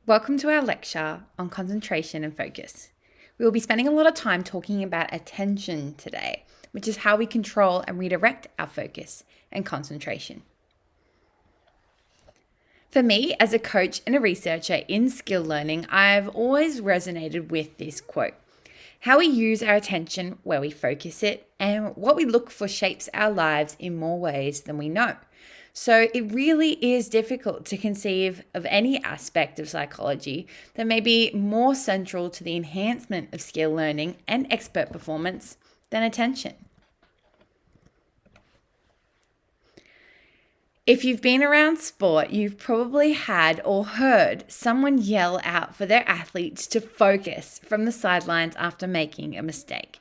Welcome to our lecture on concentration and focus. We will be spending a lot of time talking about attention today, which is how we control and redirect our focus and concentration. For me, as a coach and a researcher in skill learning, I've always resonated with this quote. How we use our attention, where we focus it, and what we look for shapes our lives in more ways than we know. So it really is difficult to conceive of any aspect of psychology that may be more central to the enhancement of skill learning and expert performance than attention. If you've been around sport, you've probably had or heard someone yell out for their athletes to focus from the sidelines after making a mistake.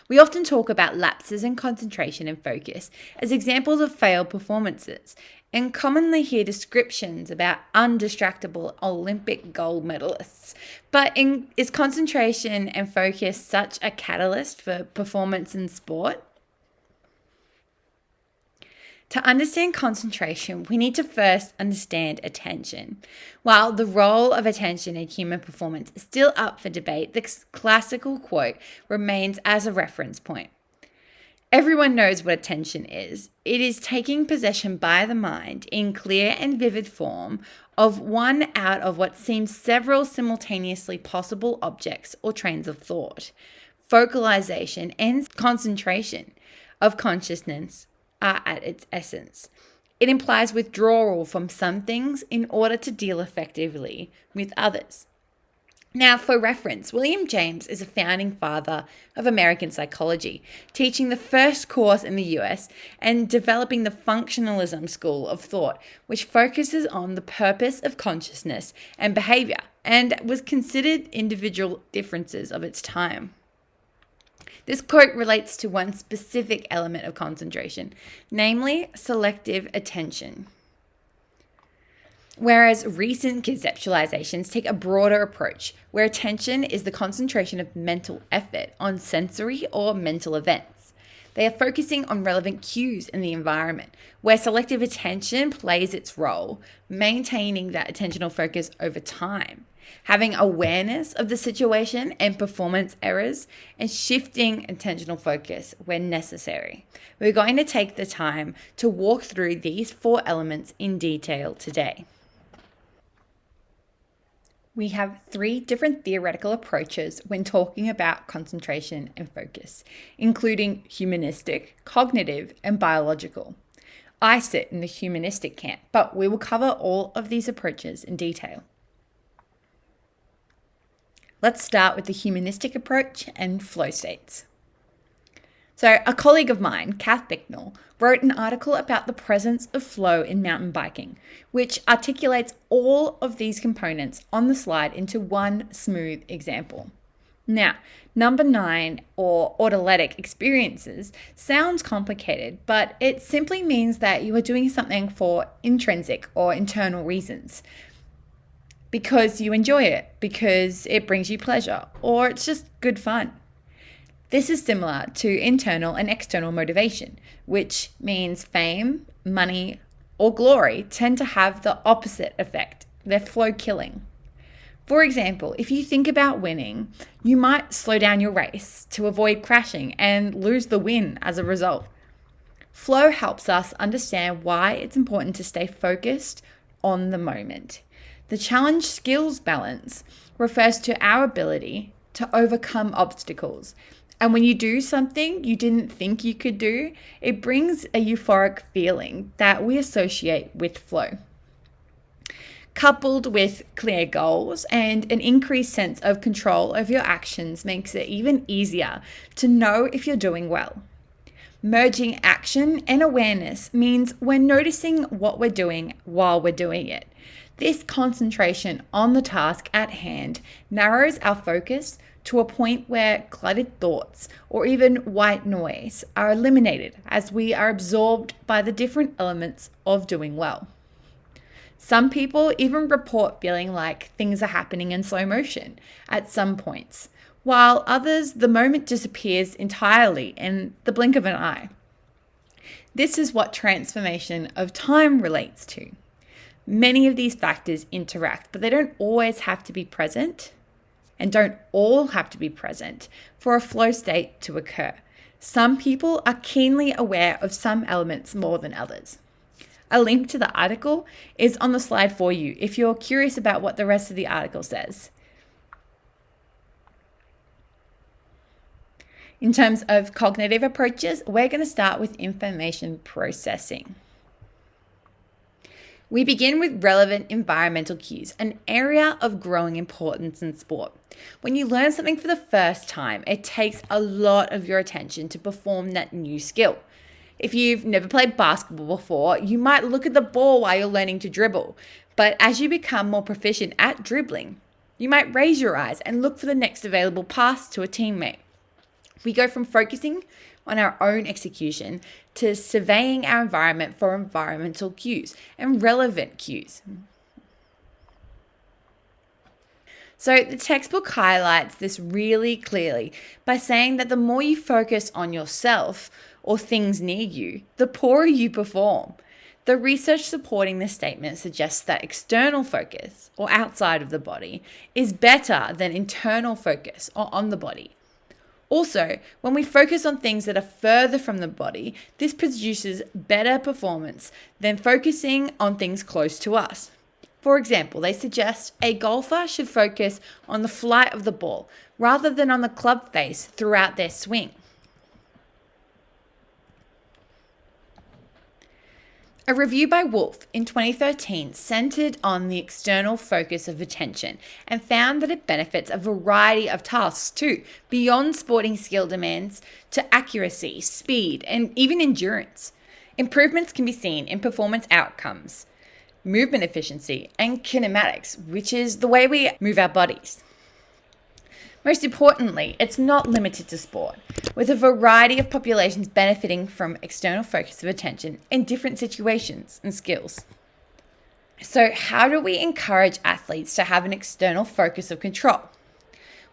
We often talk about lapses in concentration and focus as examples of failed performances, and commonly hear descriptions about undistractable Olympic gold medalists. But is concentration and focus such a catalyst for performance in sport? To understand concentration, we need to first understand attention. While the role of attention in human performance is still up for debate, the classical quote remains as a reference point. Everyone knows what attention is. It is taking possession by the mind in clear and vivid form of one out of what seems several simultaneously possible objects or trains of thought. Focalization and concentration of consciousness are at its essence. It implies withdrawal from some things in order to deal effectively with others. Now, for reference, William James is a founding father of American psychology, teaching the first course in the US and developing the functionalism school of thought, which focuses on the purpose of consciousness and behavior and was considered individual differences of its time. This quote relates to one specific element of concentration, namely selective attention. Whereas recent conceptualizations take a broader approach, where attention is the concentration of mental effort on sensory or mental events. They are focusing on relevant cues in the environment, where selective attention plays its role, maintaining that attentional focus over time, having awareness of the situation and performance errors, and shifting attentional focus when necessary. We're going to take the time to walk through these four elements in detail today. We have three different theoretical approaches when talking about concentration and focus, including humanistic, cognitive, and biological. I sit in the humanistic camp, but we will cover all of these approaches in detail. Let's start with the humanistic approach and flow states. So a colleague of mine, Kath Bicknell, wrote an article about the presence of flow in mountain biking, which articulates all of these components on the slide into one smooth example. Now, number 9, or autolytic experiences, sounds complicated, but it simply means that you are doing something for intrinsic or internal reasons. Because you enjoy it, because it brings you pleasure, or it's just good fun. This is similar to internal and external motivation, which means fame, money, or glory tend to have the opposite effect. They're flow killing. For example, if you think about winning, you might slow down your race to avoid crashing and lose the win as a result. Flow helps us understand why it's important to stay focused on the moment. The challenge skills balance refers to our ability to overcome obstacles. And when you do something you didn't think you could do, it brings a euphoric feeling that we associate with flow. Coupled with clear goals and an increased sense of control over your actions makes it even easier to know if you're doing well. Merging action and awareness means we're noticing what we're doing while we're doing it. This concentration on the task at hand narrows our focus to a point where cluttered thoughts or even white noise are eliminated as we are absorbed by the different elements of doing well. Some people even report feeling like things are happening in slow motion at some points, while others, the moment disappears entirely in the blink of an eye. This is what transformation of time relates to. Many of these factors interact, but they don't always have to be present and don't all have to be present for a flow state to occur. Some people are keenly aware of some elements more than others. A link to the article is on the slide for you if you're curious about what the rest of the article says. In terms of cognitive approaches, we're going to start with information processing. We begin with relevant environmental cues, an area of growing importance in sport. When you learn something for the first time, it takes a lot of your attention to perform that new skill. If you've never played basketball before, you might look at the ball while you're learning to dribble. But as you become more proficient at dribbling, you might raise your eyes and look for the next available pass to a teammate. We go from focusing on our own execution to surveying our environment for environmental cues and relevant cues. So the textbook highlights this really clearly by saying that the more you focus on yourself or things near you, the poorer you perform. The research supporting this statement suggests that external focus, or outside of the body, is better than internal focus, or on the body. Also, when we focus on things that are further from the body, this produces better performance than focusing on things close to us. For example, they suggest a golfer should focus on the flight of the ball rather than on the club face throughout their swing. A review by Wolf in 2013 centered on the external focus of attention and found that it benefits a variety of tasks too, beyond sporting skill demands to accuracy, speed, and even endurance. Improvements can be seen in performance outcomes, movement efficiency, and kinematics, which is the way we move our bodies. Most importantly, it's not limited to sport, with a variety of populations benefiting from external focus of attention in different situations and skills. So, how do we encourage athletes to have an external focus of control?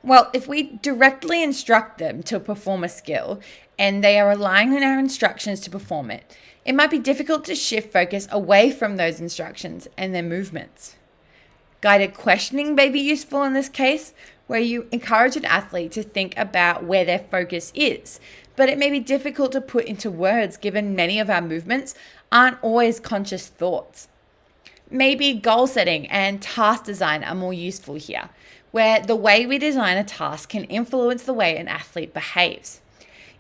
Well, if we directly instruct them to perform a skill and they are relying on our instructions to perform it, it might be difficult to shift focus away from those instructions and their movements. Guided questioning may be useful in this case, where you encourage an athlete to think about where their focus is, but it may be difficult to put into words given many of our movements aren't always conscious thoughts. Maybe goal setting and task design are more useful here, where the way we design a task can influence the way an athlete behaves.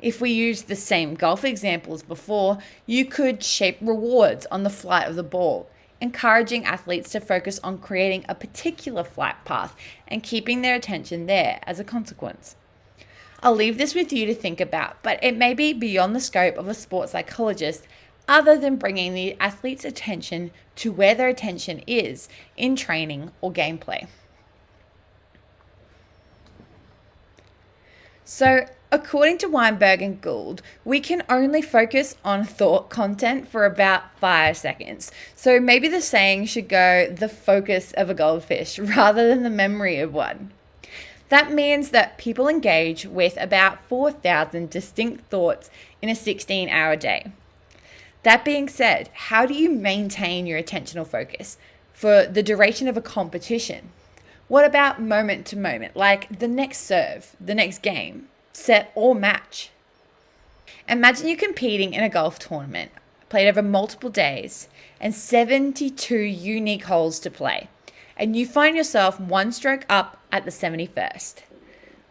If we use the same golf examples before, you could shape rewards on the flight of the ball, encouraging athletes to focus on creating a particular flight path and keeping their attention there as a consequence. I'll leave this with you to think about, but it may be beyond the scope of a sports psychologist other than bringing the athlete's attention to where their attention is in training or gameplay. So, according to Weinberg and Gould, we can only focus on thought content for about 5 seconds. So maybe the saying should go the focus of a goldfish rather than the memory of one. That means that people engage with about 4,000 distinct thoughts in a 16-hour day. That being said, how do you maintain your attentional focus for the duration of a competition? What about moment to moment, like the next serve, the next game, set, or match? Imagine you're competing in a golf tournament, played over multiple days, and 72 unique holes to play, and you find yourself one stroke up at the 71st.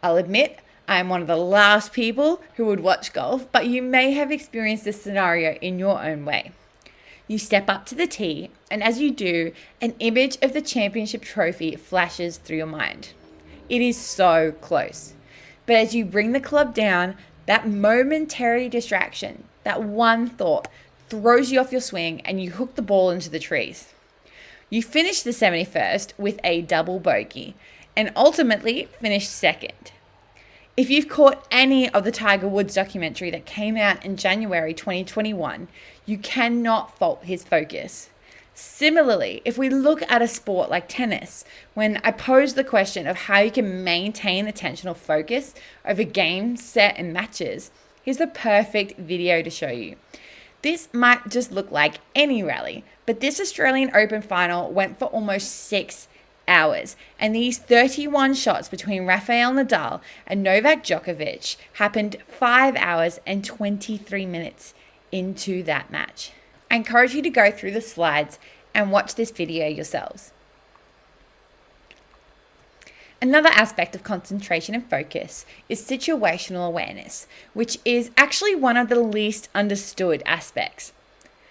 I'll admit, I am one of the last people who would watch golf, but you may have experienced this scenario in your own way. You step up to the tee, and as you do, an image of the championship trophy flashes through your mind. It is so close. But as you bring the club down, that momentary distraction, that one thought, throws you off your swing and you hook the ball into the trees. You finish the 71st with a double bogey and ultimately finish second. If you've caught any of the Tiger Woods documentary that came out in January 2021, you cannot fault his focus. Similarly, if we look at a sport like tennis, when I pose the question of how you can maintain attentional focus over games, set, and matches, here's the perfect video to show you. This might just look like any rally, but this Australian Open final went for almost 6 hours, and these 31 shots between Rafael Nadal and Novak Djokovic happened 5 hours and 23 minutes into that match. I encourage you to go through the slides and watch this video yourselves. Another aspect of concentration and focus is situational awareness, which is actually one of the least understood aspects.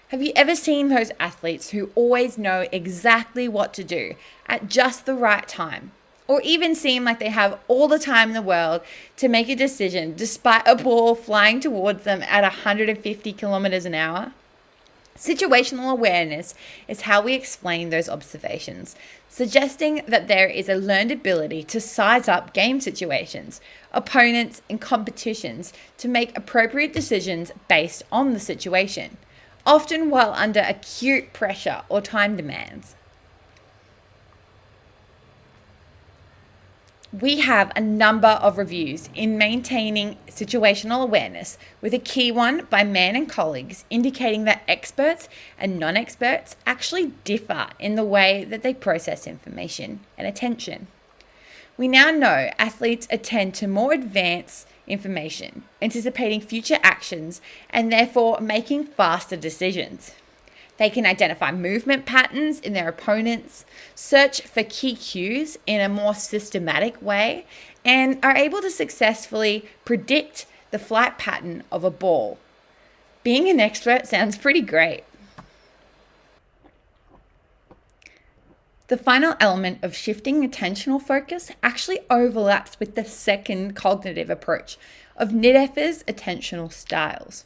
Have you ever seen those athletes who always know exactly what to do at just the right time? Or even seem like they have all the time in the world to make a decision despite a ball flying towards them at 150 kilometers an hour? Situational awareness is how we explain those observations, suggesting that there is a learned ability to size up game situations, opponents, and competitions to make appropriate decisions based on the situation, often while under acute pressure or time demands. We have a number of reviews in maintaining situational awareness, with a key one by Mann and colleagues indicating that experts and non-experts actually differ in the way that they process information and attention. We now know athletes attend to more advanced information, anticipating future actions, and therefore making faster decisions. They can identify movement patterns in their opponents, search for key cues in a more systematic way, and are able to successfully predict the flight pattern of a ball. Being an expert sounds pretty great. The final element of shifting attentional focus actually overlaps with the second cognitive approach of Nideffer's attentional styles.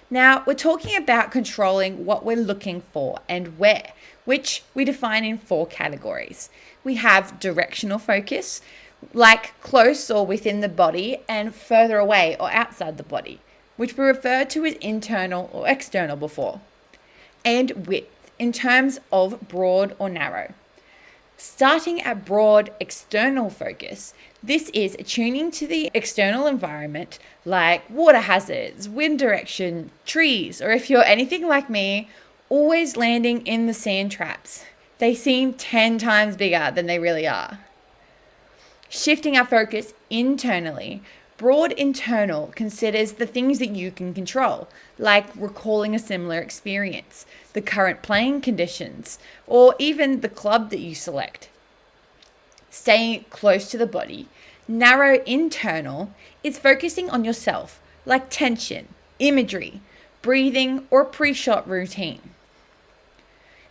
Now, we're talking about controlling what we're looking for and where, which we define in 4 categories. We have directional focus, like close or within the body, and further away or outside the body, which we referred to as internal or external before. And width, in terms of broad or narrow. Starting at broad external focus, this is attuning to the external environment like water hazards, wind direction, trees, or if you're anything like me, always landing in the sand traps. They seem 10 times bigger than they really are. Shifting our focus internally, broad internal considers the things that you can control, like recalling a similar experience, the current playing conditions, or even the club that you select. Staying close to the body, narrow internal is focusing on yourself, like tension, imagery, breathing, or pre-shot routine.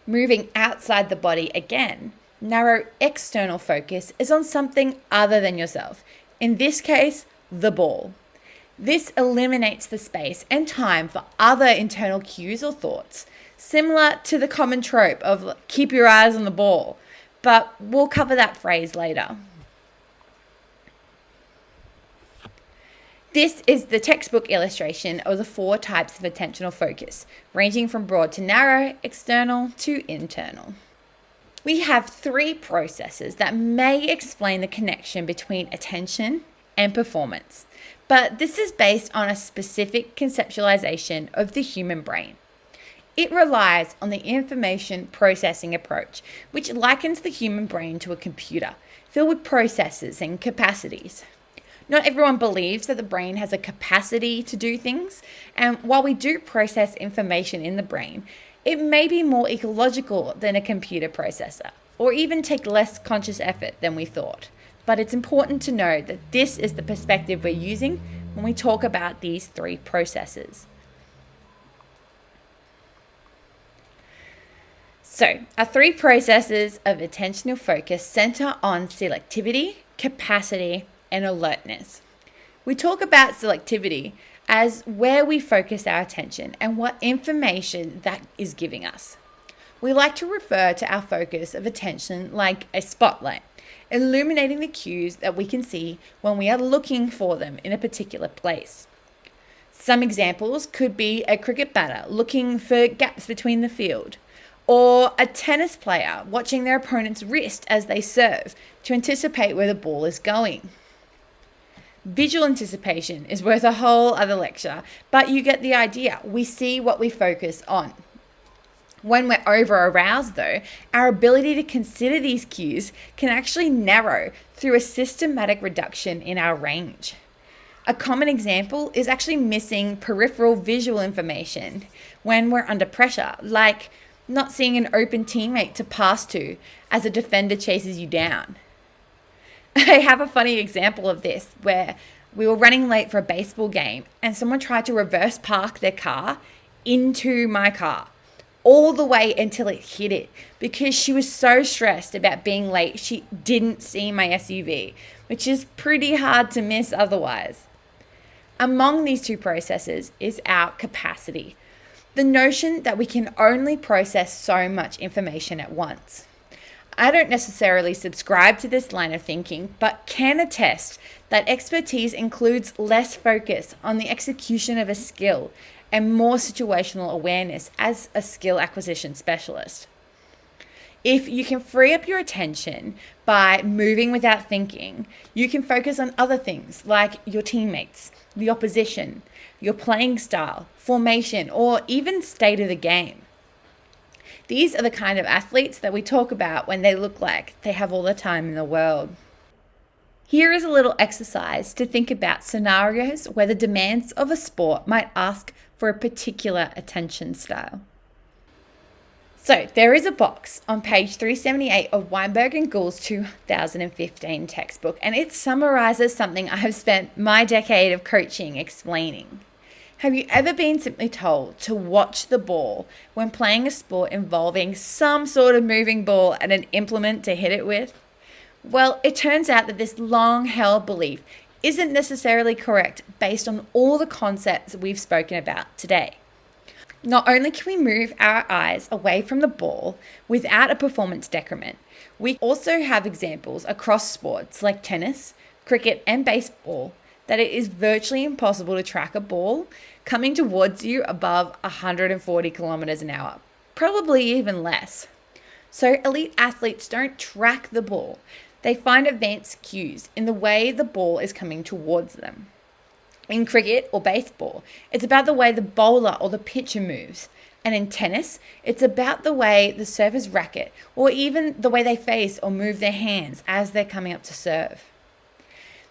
Moving outside the body again, narrow external focus is on something other than yourself, in this case, the ball. This eliminates the space and time for other internal cues or thoughts, similar to the common trope of keep your eyes on the ball, but we'll cover that phrase later. This is the textbook illustration of the 4 types of attentional focus, ranging from broad to narrow, external to internal. We have 3 processes that may explain the connection between attention and performance, but this is based on a specific conceptualization of the human brain. It relies on the information processing approach, which likens the human brain to a computer, filled with processes and capacities. Not everyone believes that the brain has a capacity to do things, and while we do process information in the brain, it may be more ecological than a computer processor, or even take less conscious effort than we thought. But it's important to know that this is the perspective we're using when we talk about these 3 processes. So, our 3 processes of attentional focus center on selectivity, capacity, and alertness. We talk about selectivity as where we focus our attention and what information that is giving us. We like to refer to our focus of attention like a spotlight, illuminating the cues that we can see when we are looking for them in a particular place. Some examples could be a cricket batter looking for gaps between the field, or a tennis player watching their opponent's wrist as they serve to anticipate where the ball is going. Visual anticipation is worth a whole other lecture, but you get the idea. We see what we focus on. When we're over-aroused, though, our ability to consider these cues can actually narrow through a systematic reduction in our range. A common example is actually missing peripheral visual information when we're under pressure, like not seeing an open teammate to pass to as a defender chases you down. I have a funny example of this where we were running late for a baseball game and someone tried to reverse park their car into my car all the way until it hit it because she was so stressed about being late she didn't see my SUV, which is pretty hard to miss otherwise. Among these two processes is our capacity, the notion that we can only process so much information at once. I don't necessarily subscribe to this line of thinking, but can attest that expertise includes less focus on the execution of a skill and more situational awareness as a skill acquisition specialist. If you can free up your attention by moving without thinking, you can focus on other things like your teammates, the opposition, your playing style, formation, or even state of the game. These are the kind of athletes that we talk about when they look like they have all the time in the world. Here is a little exercise to think about scenarios where the demands of a sport might ask for a particular attention style. So there is a box on page 378 of Weinberg and Gould's 2015 textbook, and it summarizes something I have spent my decade of coaching explaining. Have you ever been simply told to watch the ball when playing a sport involving some sort of moving ball and an implement to hit it with? Well, it turns out that this long-held belief isn't necessarily correct based on all the concepts we've spoken about today. Not only can we move our eyes away from the ball without a performance decrement, we also have examples across sports like tennis, cricket, and baseball that it is virtually impossible to track a ball coming towards you above 140 kilometers an hour, probably even less. So elite athletes don't track the ball. They find advanced cues in the way the ball is coming towards them. In cricket or baseball, it's about the way the bowler or the pitcher moves. And in tennis, it's about the way the server's racket or even the way they face or move their hands as they're coming up to serve.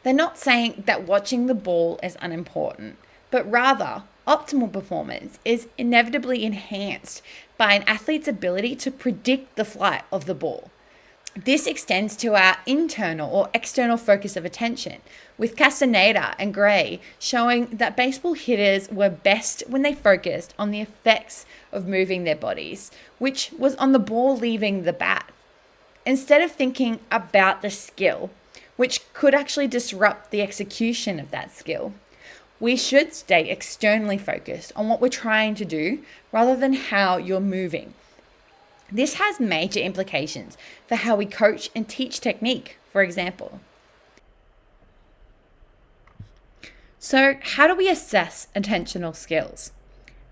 They're not saying that watching the ball is unimportant, but rather optimal performance is inevitably enhanced by an athlete's ability to predict the flight of the ball. This extends to our internal or external focus of attention, with Castaneda and Gray showing that baseball hitters were best when they focused on the effects of moving their bodies, which was on the ball leaving the bat. Instead of thinking about the skill, which could actually disrupt the execution of that skill, we should stay externally focused on what we're trying to do rather than how you're moving. This has major implications for how we coach and teach technique, for example. So, how do we assess attentional skills?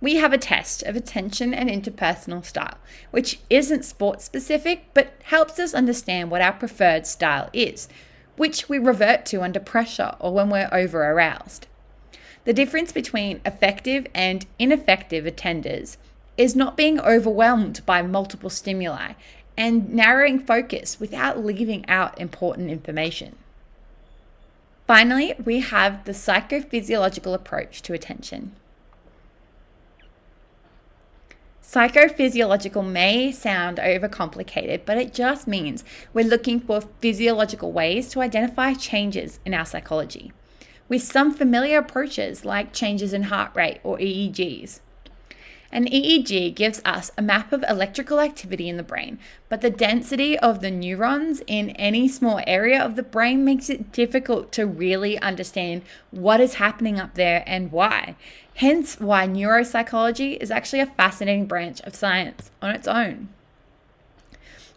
We have a test of attention and interpersonal style, which isn't sport specific, but helps us understand what our preferred style is, which we revert to under pressure or when we're over-aroused. The difference between effective and ineffective attenders is not being overwhelmed by multiple stimuli and narrowing focus without leaving out important information. Finally, we have the psychophysiological approach to attention. Psychophysiological may sound overcomplicated, but it just means we're looking for physiological ways to identify changes in our psychology, with some familiar approaches like changes in heart rate or EEGs. An EEG gives us a map of electrical activity in the brain, but the density of the neurons in any small area of the brain makes it difficult to really understand what is happening up there and why. Hence why neuropsychology is actually a fascinating branch of science on its own.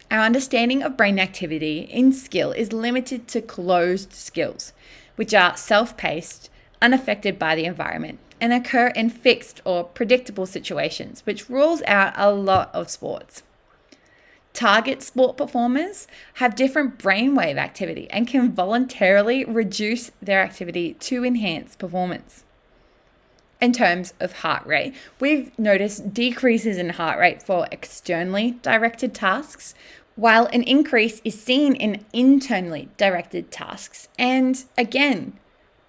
Our understanding of brain activity in skill is limited to closed skills, which are self-paced, unaffected by the environment, and occur in fixed or predictable situations, which rules out a lot of sports. Target sport performers have different brainwave activity and can voluntarily reduce their activity to enhance performance. In terms of heart rate, we've noticed decreases in heart rate for externally directed tasks, while an increase is seen in internally directed tasks. And again,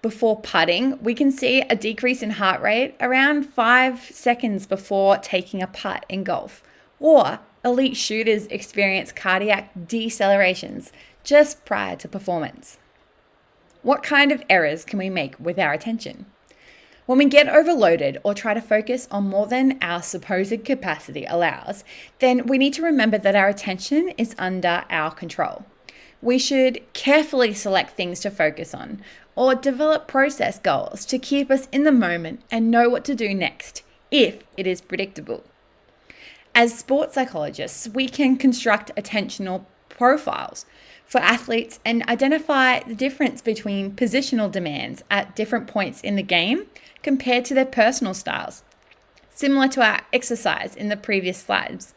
before putting, we can see a decrease in heart rate around 5 seconds before taking a putt in golf. Or elite shooters experience cardiac decelerations just prior to performance. What kind of errors can we make with our attention? When we get overloaded or try to focus on more than our supposed capacity allows, then we need to remember that our attention is under our control. We should carefully select things to focus on or develop process goals to keep us in the moment and know what to do next if it is predictable. As sports psychologists, we can construct attentional profiles for athletes and identify the difference between positional demands at different points in the game compared to their personal styles, similar to our exercise in the previous slides.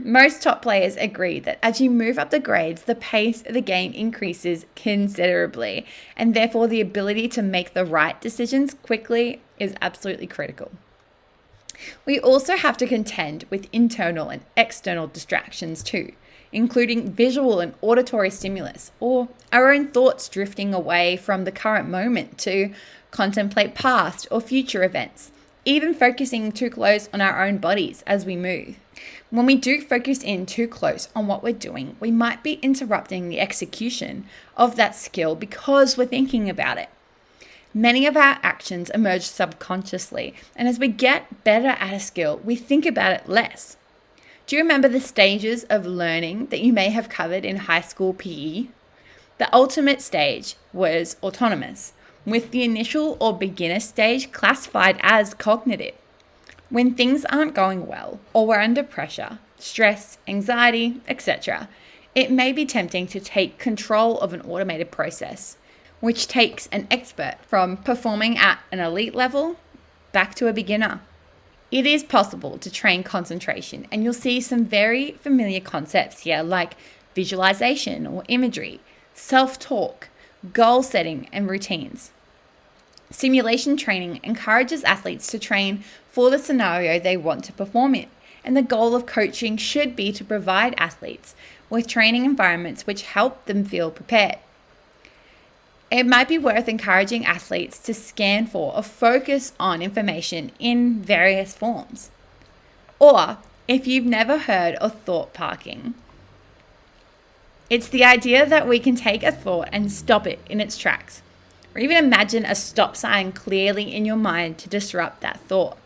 Most top players agree that as you move up the grades, the pace of the game increases considerably, and therefore the ability to make the right decisions quickly is absolutely critical. We also have to contend with internal and external distractions too, including visual and auditory stimulus, or our own thoughts drifting away from the current moment to contemplate past or future events, even focusing too close on our own bodies as we move. When we do focus in too close on what we're doing, we might be interrupting the execution of that skill because we're thinking about it. Many of our actions emerge subconsciously, and as we get better at a skill, we think about it less. Do you remember the stages of learning that you may have covered in high school PE? The ultimate stage was autonomous, with the initial or beginner stage classified as cognitive. When things aren't going well, or we're under pressure, stress, anxiety, etc., it may be tempting to take control of an automated process, which takes an expert from performing at an elite level back to a beginner. It is possible to train concentration, and you'll see some very familiar concepts here like visualization or imagery, self-talk, goal setting, and routines. Simulation training encourages athletes to train for the scenario they want to perform in, and the goal of coaching should be to provide athletes with training environments which help them feel prepared. It might be worth encouraging athletes to scan for or focus on information in various forms. Or, if you've never heard of thought parking, it's the idea that we can take a thought and stop it in its tracks, or even imagine a stop sign clearly in your mind to disrupt that thought.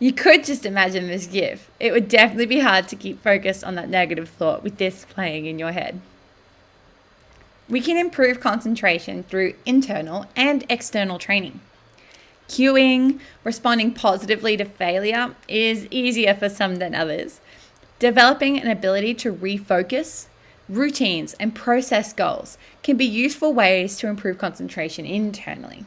You could just imagine this GIF. It would definitely be hard to keep focused on that negative thought with this playing in your head. We can improve concentration through internal and external training. Cueing, responding positively to failure is easier for some than others. Developing an ability to refocus, routines, and process goals can be useful ways to improve concentration internally.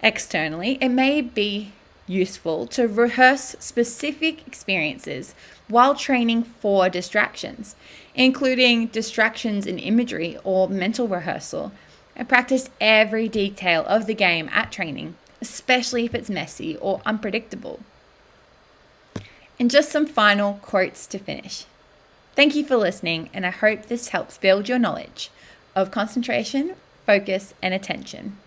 Externally, it may be useful to rehearse specific experiences while training for distractions, including distractions in imagery or mental rehearsal, and practice every detail of the game at training, especially if it's messy or unpredictable. And just some final quotes to finish. Thank you for listening, and I hope this helps build your knowledge of concentration, focus, and attention.